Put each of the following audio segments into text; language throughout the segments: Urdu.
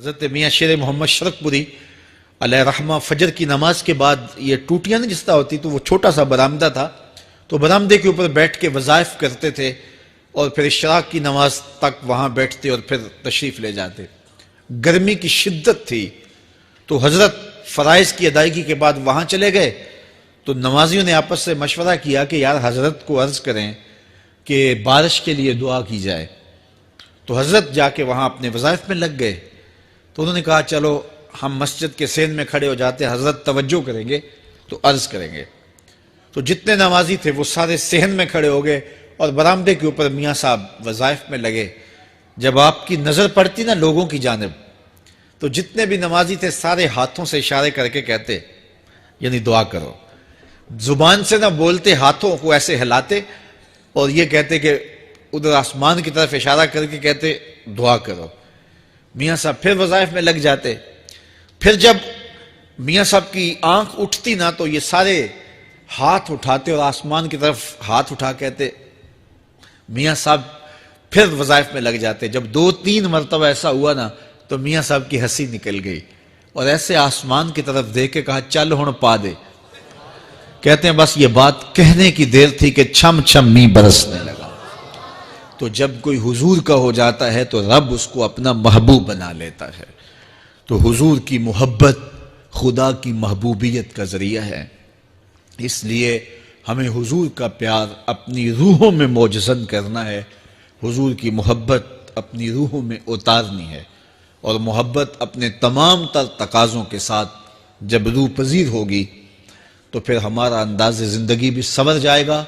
حضرت میاں شیر محمد شرقپوری علیہ رحمہ فجر کی نماز کے بعد یہ ٹوٹیاں نہیں جس طرح ہوتی تو وہ چھوٹا سا برآمدہ تھا، تو برآمدے کے اوپر بیٹھ کے وظائف کرتے تھے اور پھر اشراق کی نماز تک وہاں بیٹھتے اور پھر تشریف لے جاتے۔ گرمی کی شدت تھی تو حضرت فرائض کی ادائیگی کے بعد وہاں چلے گئے، تو نمازیوں نے آپس سے مشورہ کیا کہ یار حضرت کو عرض کریں کہ بارش کے لیے دعا کی جائے۔ تو حضرت جا کے وہاں اپنے وظائف میں لگ گئے، تو انہوں نے کہا چلو ہم مسجد کے سین میں کھڑے ہو جاتے، حضرت توجہ کریں گے تو عرض کریں گے۔ تو جتنے نمازی تھے وہ سارے صحن میں کھڑے ہو گئے اور برآمدے کے اوپر میاں صاحب وظائف میں لگے۔ جب آپ کی نظر پڑتی نا لوگوں کی جانب، تو جتنے بھی نمازی تھے سارے ہاتھوں سے اشارے کر کے کہتے یعنی دعا کرو، زبان سے نہ بولتے، ہاتھوں کو ایسے ہلاتے اور یہ کہتے کہ ادھر آسمان کی طرف اشارہ کر کے کہتے دعا کرو۔ میاں صاحب پھر وظائف میں لگ جاتے۔ پھر جب میاں صاحب کی آنکھ اٹھتی نا تو یہ سارے ہاتھ اٹھاتے اور آسمان کی طرف ہاتھ اٹھا کہتے میاں صاحب پھر وظائف میں لگ جاتے۔ جب 2-3 مرتبہ ایسا ہوا نا تو میاں صاحب کی ہنسی نکل گئی اور ایسے آسمان کی طرف دیکھ کے کہا چل ہن پا دے۔ کہتے ہیں بس یہ بات کہنے کی دیر تھی کہ چھم چھم می برسنے لگا۔ تو جب کوئی حضور کا ہو جاتا ہے تو رب اس کو اپنا محبوب بنا لیتا ہے۔ تو حضور کی محبت خدا کی محبوبیت کا ذریعہ ہے، اس لیے ہمیں حضور کا پیار اپنی روحوں میں موجزن کرنا ہے، حضور کی محبت اپنی روحوں میں اتارنی ہے، اور محبت اپنے تمام تر تقاضوں کے ساتھ جب روح پذیر ہوگی تو پھر ہمارا انداز زندگی بھی سنور جائے گا،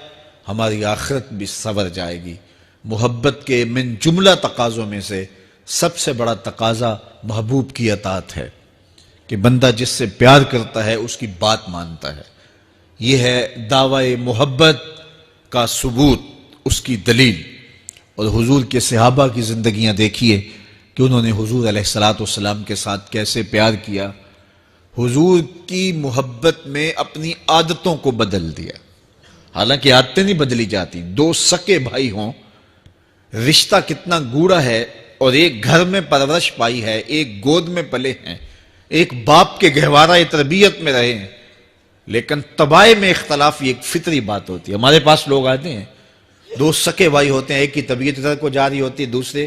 ہماری آخرت بھی سنور جائے گی۔ محبت کے من جملہ تقاضوں میں سے سب سے بڑا تقاضا محبوب کی اطاعت ہے کہ بندہ جس سے پیار کرتا ہے اس کی بات مانتا ہے۔ یہ ہے دعوی محبت کا ثبوت، اس کی دلیل۔ اور حضور کے صحابہ کی زندگیاں دیکھیے کہ انہوں نے حضور علیہ السلام کے ساتھ کیسے پیار کیا، حضور کی محبت میں اپنی عادتوں کو بدل دیا۔ حالانکہ عادتیں نہیں بدلی جاتی، 2 سکے بھائی ہوں، رشتہ کتنا گوڑا ہے، اور ایک گھر میں پرورش پائی ہے، ایک گود میں پلے ہیں، ایک باپ کے گہوارہ تربیت میں رہے ہیں، لیکن طبائع میں اختلاف یہ ایک فطری بات ہوتی ہے۔ ہمارے پاس لوگ آتے ہیں، 2 سکے بھائی ہوتے ہیں، ایک کی طبیعت ادھر کو جا رہی ہوتی ہے، دوسرے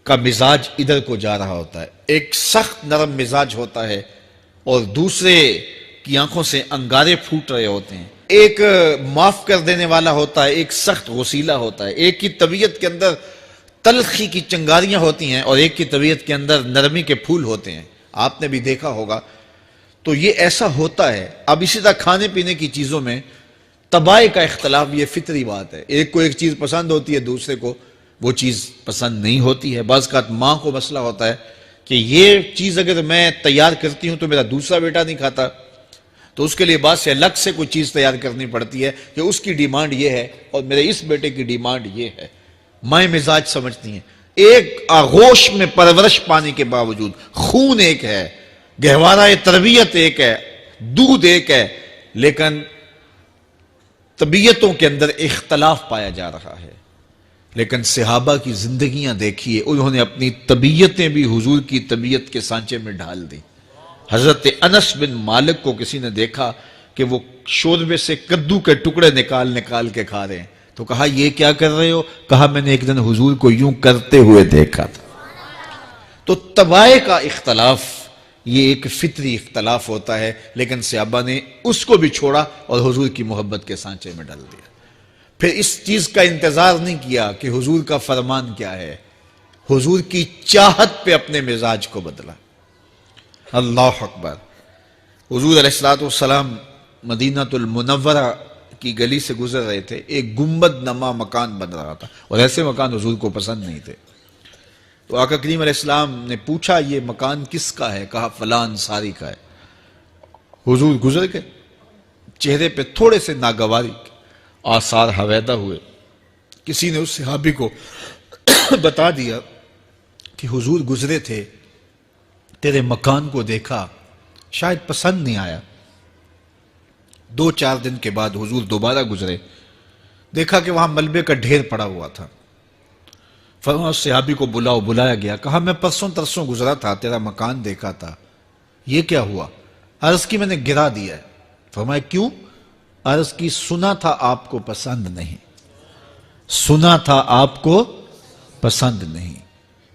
کا مزاج ادھر کو جا رہا ہوتا ہے، ایک سخت نرم مزاج ہوتا ہے اور دوسرے کی آنکھوں سے انگارے پھوٹ رہے ہوتے ہیں، ایک معاف کر دینے والا ہوتا ہے، ایک سخت غصیلا ہوتا ہے، ایک کی طبیعت کے اندر تلخی کی چنگاریاں ہوتی ہیں اور ایک کی طبیعت کے اندر نرمی کے پھول ہوتے ہیں، آپ نے بھی دیکھا ہوگا۔ تو یہ ایسا ہوتا ہے۔ اب اسی طرح کھانے پینے کی چیزوں میں طبائع کا اختلاف یہ فطری بات ہے، ایک کو ایک چیز پسند ہوتی ہے، دوسرے کو وہ چیز پسند نہیں ہوتی ہے۔ بعض اوقات ماں کو مسئلہ ہوتا ہے کہ یہ چیز اگر میں تیار کرتی ہوں تو میرا دوسرا بیٹا نہیں کھاتا، تو اس کے لیے بعد سے الگ سے کوئی چیز تیار کرنی پڑتی ہے کہ اس کی ڈیمانڈ یہ ہے اور میرے اس بیٹے کی ڈیمانڈ یہ ہے۔ مائیں مزاج سمجھتی ہیں، ایک آغوش میں پرورش پانے کے باوجود خون ایک ہے، گہوارہ تربیت ایک ہے، دودھ ایک ہے، لیکن طبیعتوں کے اندر اختلاف پایا جا رہا ہے۔ لیکن صحابہ کی زندگیاں دیکھیے، انہوں نے اپنی طبیعتیں بھی حضور کی طبیعت کے سانچے میں ڈھال دی۔ حضرت انس بن مالک کو کسی نے دیکھا کہ وہ شوربے سے کدو کے ٹکڑے نکال کے کھا رہے ہیں، تو کہا یہ کیا کر رہے ہو؟ کہا میں نے ایک دن حضور کو یوں کرتے ہوئے دیکھا تھا۔ تو طبائع کا اختلاف یہ ایک فطری اختلاف ہوتا ہے، لیکن صحابہ نے اس کو بھی چھوڑا اور حضور کی محبت کے سانچے میں ڈال دیا۔ پھر اس چیز کا انتظار نہیں کیا کہ حضور کا فرمان کیا ہے، حضور کی چاہت پہ اپنے مزاج کو بدلا۔ اللہ اکبر۔ حضور علیہ السلام مدینہ المنورہ کی گلی سے گزر رہے تھے، ایک گنبد نما مکان بن رہا تھا، اور ایسے مکان حضور کو پسند نہیں تھے۔ تو آقا کریم علیہ السلام نے پوچھا یہ مکان کس کا ہے؟ کہا فلاں انصاری کا ہے۔ حضور گزر گئے، چہرے پہ تھوڑے سے ناگواری آثار حویدہ ہوئے۔ کسی نے اس صحابی کو بتا دیا کہ حضور گزرے تھے، تیرے مکان کو دیکھا، شاید پسند نہیں آیا۔ 2-4 دن کے بعد حضور دوبارہ گزرے، دیکھا کہ وہاں ملبے کا ڈھیر پڑا ہوا تھا۔ فرمایا اس صحابی کو بلاؤ، بلایا گیا، کہا میں پرسوں ترسوں گزرا تھا، تیرا مکان دیکھا تھا، یہ کیا ہوا؟ عرض کی میں نے گرا دیا ہے۔ فرمایا کیوں؟ عرض کی سنا تھا آپ کو پسند نہیں، سنا تھا آپ کو پسند نہیں،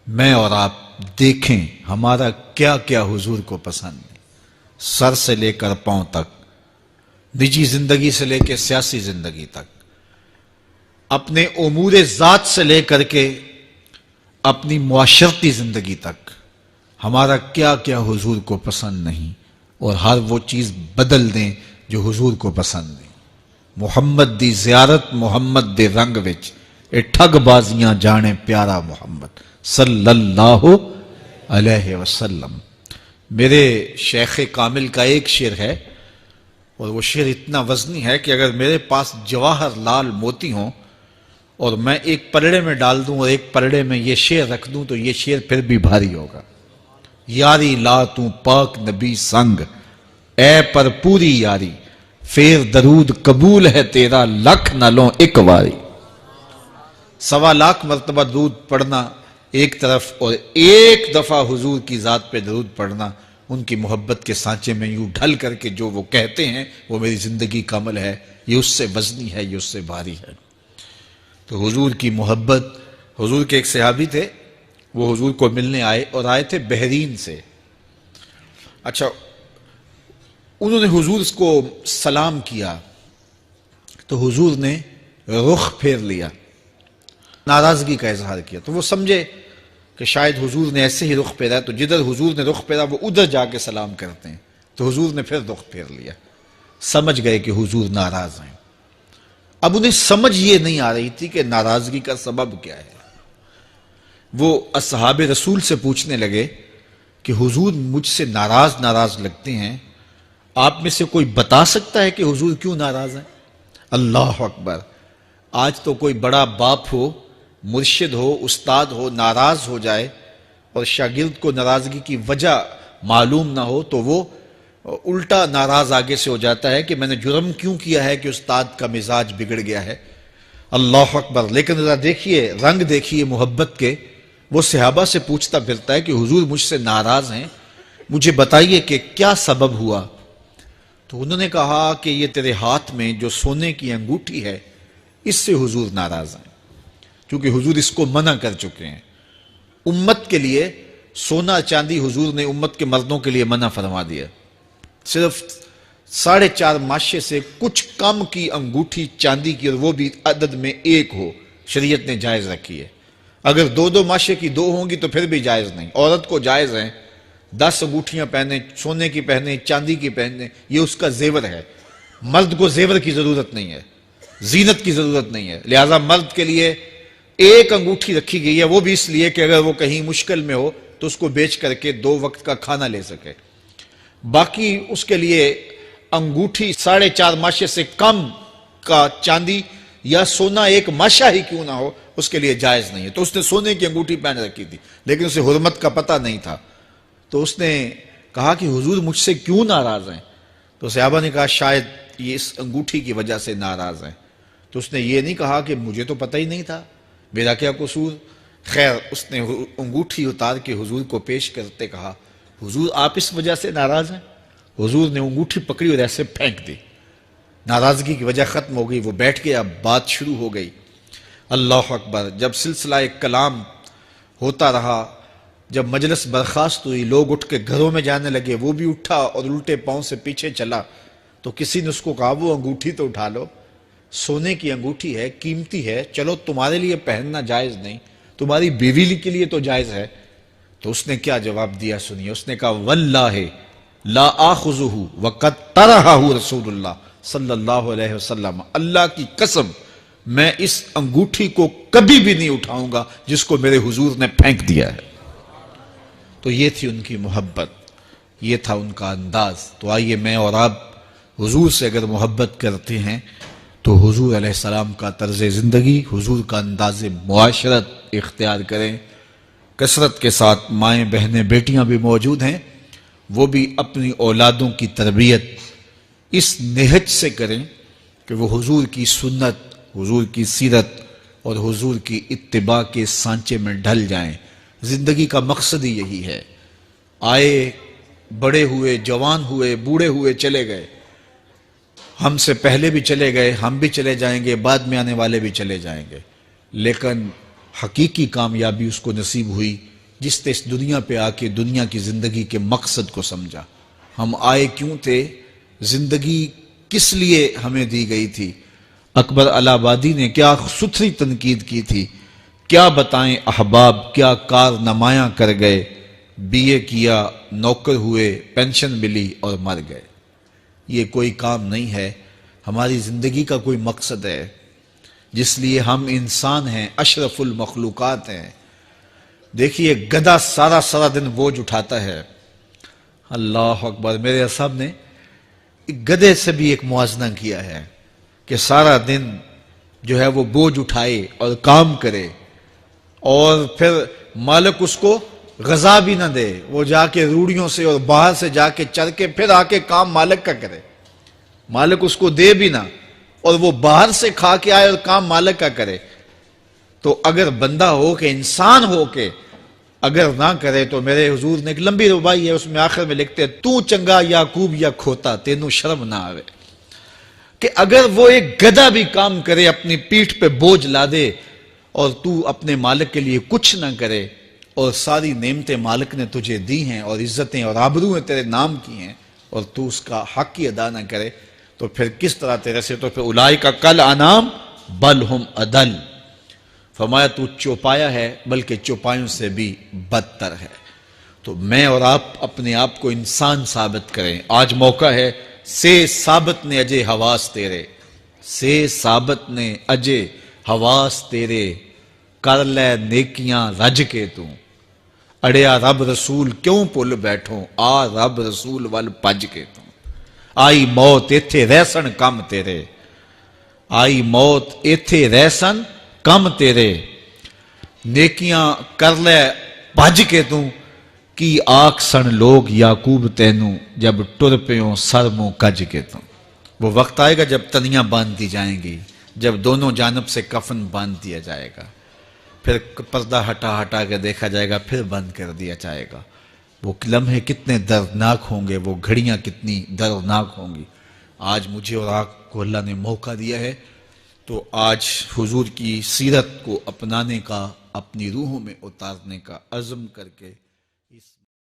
میں اور آپ دیکھیں ہمارا کیا کیا حضور کو پسند نہیں، سر سے لے کر پاؤں تک، نجی زندگی سے لے کے سیاسی زندگی تک، اپنے امور ذات سے لے کر کے اپنی معاشرتی زندگی تک، ہمارا کیا کیا حضور کو پسند نہیں، اور ہر وہ چیز بدل دیں جو حضور کو پسند نہیں۔ محمد دی زیارت محمد دے رنگ وچ، اے ٹھگ بازیاں جانے پیارا محمد صلی اللہ علیہ وسلم۔ میرے شیخ کامل کا ایک شعر ہے، اور وہ شعر اتنا وزنی ہے کہ اگر میرے پاس جواہر لال موتی ہوں اور میں ایک پلڑے میں ڈال دوں اور ایک پلڑے میں یہ شعر رکھ دوں تو یہ شعر پھر بھی بھاری ہوگا۔ یاری لا تو پاک نبی سنگ، اے پر پوری یاری، پھر درود قبول ہے تیرا لکھ نہ لوں ایک واری۔ 1.25 لاکھ مرتبہ درود پڑھنا ایک طرف، اور ایک دفعہ حضور کی ذات پہ درود پڑھنا، ان کی محبت کے سانچے میں یوں ڈھل کر کے جو وہ کہتے ہیں وہ میری زندگی کا عمل ہے، یہ اس سے وزنی ہے، یہ اس سے بھاری ہے۔ تو حضور کی محبت، حضور کے ایک صحابی تھے، وہ حضور کو ملنے آئے، اور آئے تھے بحرین سے۔ اچھا، انہوں نے حضور کو سلام کیا تو حضور نے رخ پھیر لیا، ناراضگی کا اظہار کیا، تو وہ سمجھے کہ شاید حضور نے ایسے ہی رخ پھیرا، تو جدھر حضور نے رخ پھیرا وہ ادھر جا کے سلام کرتے ہیں، تو حضور نے پھر رخ پھیر لیا، سمجھ گئے کہ حضور ناراض ہیں۔ اب انہیں سمجھ یہ نہیں آ رہی تھی کہ ناراضگی کا سبب کیا ہے۔ وہ اصحاب رسول سے پوچھنے لگے کہ حضور مجھ سے ناراض لگتے ہیں، آپ میں سے کوئی بتا سکتا ہے کہ حضور کیوں ناراض ہیں؟ اللہ اکبر! آج تو کوئی بڑا باپ ہو، مرشد ہو، استاد ہو، ناراض ہو جائے اور شاگرد کو ناراضگی کی وجہ معلوم نہ ہو تو وہ الٹا ناراض آگے سے ہو جاتا ہے کہ میں نے جرم کیوں کیا ہے کہ استاد کا مزاج بگڑ گیا ہے۔ اللہ اکبر! لیکن ذرا دیکھیے، رنگ دیکھیے محبت کے، وہ صحابہ سے پوچھتا پھرتا ہے کہ حضور مجھ سے ناراض ہیں، مجھے بتائیے کہ کیا سبب ہوا؟ تو انہوں نے کہا کہ یہ تیرے ہاتھ میں جو سونے کی انگوٹھی ہے، اس سے حضور ناراض ہیں، کیونکہ حضور اس کو منع کر چکے ہیں۔ امت کے لیے سونا چاندی حضور نے امت کے مردوں کے لیے منع فرما دیا، صرف 4.5 ماشے سے کچھ کم کی انگوٹھی چاندی کی، اور وہ بھی عدد میں 1 ہو، شریعت نے جائز رکھی ہے۔ اگر 2 ماشے کی 2 ہوں گی تو پھر بھی جائز نہیں۔ عورت کو جائز ہیں 10 انگوٹھیاں پہنے، سونے کی پہنے، چاندی کی پہنے، یہ اس کا زیور ہے۔ مرد کو زیور کی ضرورت نہیں ہے، زینت کی ضرورت نہیں ہے، لہٰذا مرد کے لیے 1 انگوٹھی رکھی گئی ہے، وہ بھی اس لیے کہ اگر وہ کہیں مشکل میں ہو تو اس کو بیچ کر کے 2 وقت کا کھانا لے سکے۔ باقی اس کے لیے انگوٹھی 4.5 ماشے سے کم کا چاندی یا سونا 1 ماشا ہی کیوں نہ ہو، اس کے لیے جائز نہیں ہے۔ تو اس نے سونے کی انگوٹھی پہن رکھی تھی، لیکن اسے حرمت کا پتہ نہیں تھا، تو اس نے کہا کہ حضور مجھ سے کیوں ناراض ہیں؟ تو صحابہ نے کہا شاید یہ اس انگوٹھی کی وجہ سے ناراض ہیں۔ تو اس نے یہ نہیں کہا کہ مجھے تو پتہ ہی نہیں تھا، میرا کیا قصور؟ خیر، اس نے انگوٹھی اتار کے حضور کو پیش کرتے کہا حضور آپ اس وجہ سے ناراض ہیں؟ حضور نے انگوٹھی پکڑی اور ایسے پھینک دی، ناراضگی کی وجہ ختم ہو گئی، وہ بیٹھ گیا، بات شروع ہو گئی۔ اللہ اکبر! جب سلسلہ کلام ہوتا رہا، جب مجلس برخاست ہوئی، لوگ اٹھ کے گھروں میں جانے لگے، وہ بھی اٹھا اور الٹے پاؤں سے پیچھے چلا، تو کسی نے اس کو کہا وہ انگوٹھی تو اٹھا لو، سونے کی انگوٹھی ہے، قیمتی ہے، چلو تمہارے لیے پہننا جائز نہیں، تمہاری بیوی کے لیے تو جائز ہے۔ تو اس نے کیا جواب دیا سنیے، اس نے کہا واللہ لا آخذہ وقد طرحہ رسول اللہ صلی اللہ علیہ وسلم، اللہ کی قسم میں اس انگوٹھی کو کبھی بھی نہیں اٹھاؤں گا جس کو میرے حضور نے پھینک دیا ہے۔ تو یہ تھی ان کی محبت، یہ تھا ان کا انداز۔ تو آئیے میں اور آپ حضور سے اگر محبت کرتے ہیں تو حضور علیہ السلام کا طرز زندگی، حضور کا انداز معاشرت اختیار کریں۔ کثرت کے ساتھ مائیں بہنیں بیٹیاں بھی موجود ہیں، وہ بھی اپنی اولادوں کی تربیت اس نہج سے کریں کہ وہ حضور کی سنت، حضور کی سیرت، اور حضور کی اتباع کے سانچے میں ڈھل جائیں۔ زندگی کا مقصد ہی یہی ہے۔ آئے، بڑے ہوئے، جوان ہوئے، بوڑھے ہوئے، چلے گئے، ہم سے پہلے بھی چلے گئے، ہم بھی چلے جائیں گے، بعد میں آنے والے بھی چلے جائیں گے، لیکن حقیقی کامیابی اس کو نصیب ہوئی جس نے اس دنیا پہ آ کے دنیا کی زندگی کے مقصد کو سمجھا۔ ہم آئے کیوں تھے؟ زندگی کس لیے ہمیں دی گئی تھی؟ اکبر الہ آبادی نے کیا ستھری تنقید کی تھی، کیا بتائیں احباب، کیا کارنمایاں کر گئے، بی اے کیا، نوکر ہوئے، پینشن ملی اور مر گئے۔ یہ کوئی کام نہیں ہے، ہماری زندگی کا کوئی مقصد ہے جس لیے ہم انسان ہیں، اشرف المخلوقات ہیں۔ دیکھیے گدھا سارا دن بوجھ اٹھاتا ہے، اللہ اکبر۔ میرے صاحب نے گدھے سے بھی ایک موازنہ کیا ہے کہ سارا دن جو ہے وہ بوجھ اٹھائے اور کام کرے، اور پھر مالک اس کو غذا بھی نہ دے، وہ جا کے روڑیوں سے اور باہر سے جا کے چر کے پھر آ کے کام مالک کا کرے، مالک اس کو دے بھی نہ، اور وہ باہر سے کھا کے آئے اور کام مالک کا کرے۔ تو اگر بندہ ہو کے، انسان ہو کے اگر نہ کرے تو میرے حضور نے ایک لمبی ربائی ہے، اس میں آخر میں لکھتے ہیں، تو چنگا یعقوب یا کھوتا، تینوں شرم نہ آوے۔ کہ اگر وہ ایک گدھا بھی کام کرے، اپنی پیٹھ پہ بوجھ لا دے، اور تو اپنے مالک کے لیے کچھ نہ کرے، اور ساری نعمتیں مالک نے تجھے دی ہیں اور عزتیں اور آبرویں تیرے نام کی ہیں، اور تو اس کا حق ہی ادا نہ کرے، تو پھر کس طرح تیرے سے؟ تو پھر اولئک کل انعام بل ہم اضل، فرمایا تو چوپایا ہے بلکہ چوپایوں سے بھی بدتر ہے۔ تو میں اور آپ اپنے آپ کو انسان ثابت کریں۔ آج موقع ہے، سے ثابت نے اجے حواس تیرے، سے ثابت نے اجے حواس تیرے، کر لے نیکیاں رج کے تو، اڑیا رب رسول کیوں پل بیٹھوں، آ رب رسول ول پج کے تو، آئی موت ایتھے رہسن کم تیرے، آئی موت ایتھے رہسن کم تیرے، نیکیاں کر لے بھج کے تو، کی آکھ سن لوگ یعقوب تینوں، جب ٹر پیوں سر منہ کج کے تو۔ وہ وقت آئے گا جب تنیاں باندھ دی جائیں گی، جب دونوں جانب سے کفن باندھ دیا جائے گا، پھر پردہ ہٹا ہٹا کے دیکھا جائے گا، پھر بند کر دیا جائے گا۔ وہ لمحے کتنے دردناک ہوں گے، وہ گھڑیاں کتنی دردناک ہوں گی۔ آج مجھے اور آپ کو اللہ نے موقع دیا ہے، تو آج حضور کی سیرت کو اپنانے کا، اپنی روحوں میں اتارنے کا عزم کر کے